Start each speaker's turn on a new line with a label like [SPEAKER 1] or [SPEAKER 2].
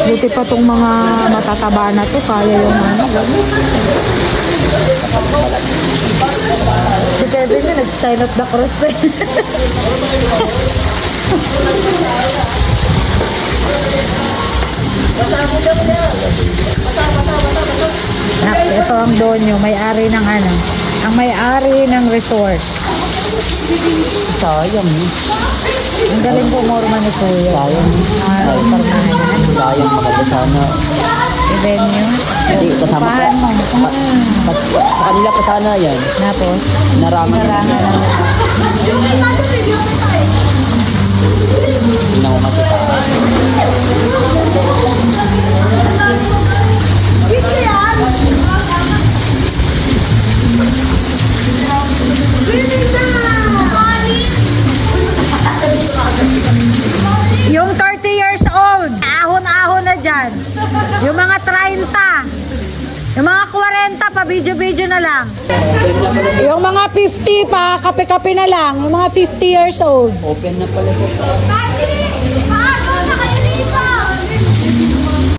[SPEAKER 1] Buti pa tong mga matataba na to, kaya yung ano. Si Kevin na nag-sign up the cross. Ito ang donyo, may-ari ng ano, ang may-ari ng resort.
[SPEAKER 2] Sayang.
[SPEAKER 1] Ang galing po morma ni Kuya.
[SPEAKER 2] Sayang. Sayang, maganda sana.
[SPEAKER 1] I-venue.
[SPEAKER 2] Hindi, kasama pa. Sa kanila pa sana yan.
[SPEAKER 1] Tapos?
[SPEAKER 2] Narangan lang. Hindi na ko masasama.
[SPEAKER 1] Yung 30 years old, ahon-ahon na dyan. Yung mga 30, yung mga 40 pa video-video na lang. Yung mga 50 pa kape-kape na lang. Yung mga 50 years old.
[SPEAKER 2] Open na pala siya.